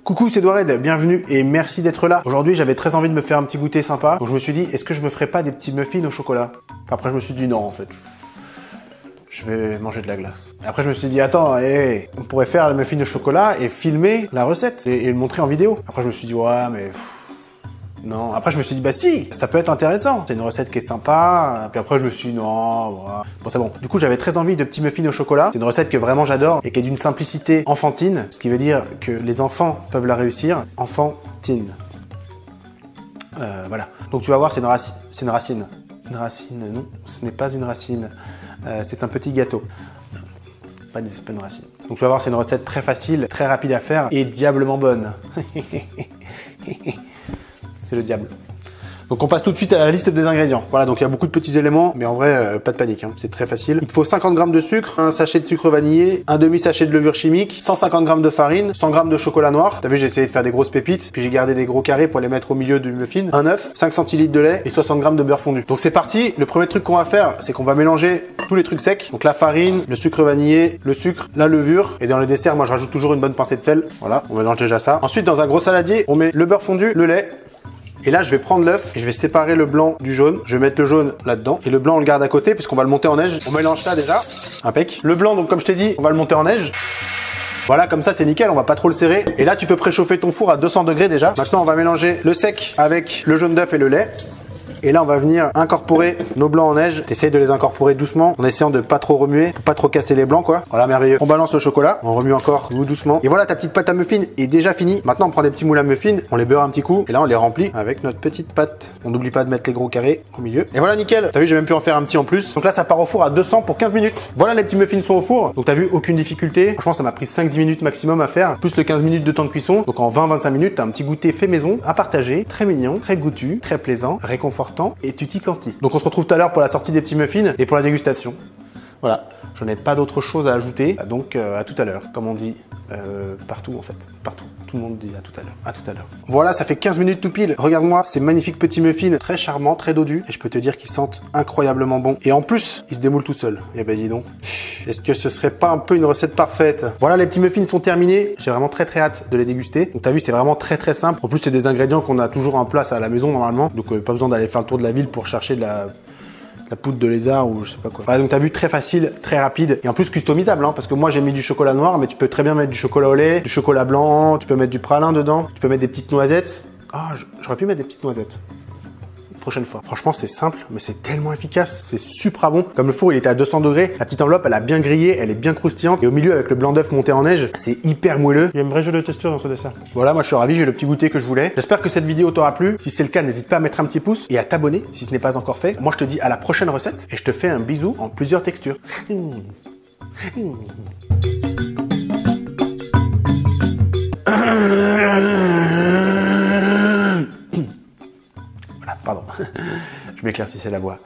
Coucou, c'est Dored, bienvenue et merci d'être là. Aujourd'hui, j'avais très envie de me faire un petit goûter sympa. Donc je me suis dit, est-ce que je me ferais pas des petits muffins au chocolat? Après, je me suis dit non en fait. Je vais manger de la glace. Et après, je me suis dit, attends, on pourrait faire le muffin au chocolat et filmer la recette et le montrer en vidéo. Après, je me suis dit, ouais, mais... non. Après, je me suis dit, bah si, ça peut être intéressant. C'est une recette qui est sympa. Puis après, je me suis dit, non, voilà. Bon, c'est bon. Du coup, j'avais très envie de petits muffins au chocolat. C'est une recette que vraiment j'adore et qui est d'une simplicité enfantine. Ce qui veut dire que les enfants peuvent la réussir. Enfantine. Voilà. Donc, tu vas voir, c'est une racine. C'est une racine. Une racine, non, ce n'est pas une racine. C'est un petit gâteau. C'est pas une racine. Donc, tu vas voir, c'est une recette très facile, très rapide à faire et diablement bonne. C'est le diable. Donc on passe tout de suite à la liste des ingrédients. Voilà, donc il y a beaucoup de petits éléments, mais en vrai, pas de panique, hein. C'est très facile. Il te faut 50 g de sucre, un sachet de sucre vanillé, un demi-sachet de levure chimique, 150 g de farine, 100 g de chocolat noir. T'as vu, j'ai essayé de faire des grosses pépites, puis j'ai gardé des gros carrés pour les mettre au milieu du muffin. Un œuf, 5 centilitres de lait et 60 g de beurre fondu. Donc c'est parti. Le premier truc qu'on va faire, c'est qu'on va mélanger tous les trucs secs. Donc la farine, le sucre vanillé, le sucre, la levure. Et dans le dessert, moi je rajoute toujours une bonne pincée de sel. Voilà, on mélange déjà ça. Ensuite, dans un gros saladier, on met le beurre fondu, le lait. Et là, je vais prendre l'œuf et je vais séparer le blanc du jaune. Je vais mettre le jaune là-dedans. Et le blanc, on le garde à côté puisqu'on va le monter en neige. On mélange ça déjà. Impec. Le blanc, donc comme je t'ai dit, on va le monter en neige. Voilà, comme ça, c'est nickel. On va pas trop le serrer. Et là, tu peux préchauffer ton four à 200 degrés déjà. Maintenant, on va mélanger le sec avec le jaune d'œuf et le lait. Et là, on va venir incorporer nos blancs en neige. T'essayes de les incorporer doucement en essayant de pas trop remuer, pour pas trop casser les blancs, quoi. Voilà, merveilleux. On balance le chocolat, on remue encore tout doucement. Et voilà, ta petite pâte à muffins est déjà finie. Maintenant, on prend des petits moules à muffins, on les beurre un petit coup et là, on les remplit avec notre petite pâte. On n'oublie pas de mettre les gros carrés au milieu. Et voilà, nickel. T'as vu, j'ai même pu en faire un petit en plus. Donc là, ça part au four à 200 pour 15 minutes. Voilà, les petits muffins sont au four. Donc t'as vu, aucune difficulté. Franchement, ça m'a pris 5-10 minutes maximum à faire, plus le 15 minutes de temps de cuisson. Donc en 20-25 minutes, t'as un petit goûter fait maison à partager. Très mignon, très goûtu, très plaisant, réconfortant et tutti quanti. Donc on se retrouve tout à l'heure pour la sortie des petits muffins et pour la dégustation. Voilà, je n'ai pas d'autre chose à ajouter, donc à tout à l'heure, comme on dit partout en fait, partout. Tout le monde dit à tout à l'heure, à tout à l'heure. Voilà, ça fait 15 minutes tout pile. Regarde-moi ces magnifiques petits muffins, très charmants, très dodus, et je peux te dire qu'ils sentent incroyablement bon. Et en plus, ils se démoulent tout seuls. Eh ben dis donc, est-ce que ce serait pas un peu une recette parfaite? Voilà, les petits muffins sont terminés. J'ai vraiment très hâte de les déguster. Donc t'as vu, c'est vraiment très simple. En plus, c'est des ingrédients qu'on a toujours en place à la maison normalement, donc pas besoin d'aller faire le tour de la ville pour chercher de la poudre de lézard ou je sais pas quoi. Voilà, donc t'as vu, très facile, très rapide et en plus customisable, hein, parce que moi j'ai mis du chocolat noir, mais tu peux très bien mettre du chocolat au lait, du chocolat blanc, tu peux mettre du pralin dedans, tu peux mettre des petites noisettes. Ah, j'aurais pu mettre des petites noisettes. Prochaine fois. Franchement, c'est simple, mais c'est tellement efficace. C'est super bon. Comme le four, il était à 200 degrés. La petite enveloppe, elle a bien grillé, elle est bien croustillante. Et au milieu, avec le blanc d'œuf monté en neige, c'est hyper moelleux. Il y a une vraie jeu de texture dans ce dessert. Voilà, moi je suis ravi, j'ai le petit goûter que je voulais. J'espère que cette vidéo t'aura plu. Si c'est le cas, n'hésite pas à mettre un petit pouce et à t'abonner si ce n'est pas encore fait. Moi, je te dis à la prochaine recette et je te fais un bisou en plusieurs textures. Voilà, pardon. Je m'éclaircissais la voix.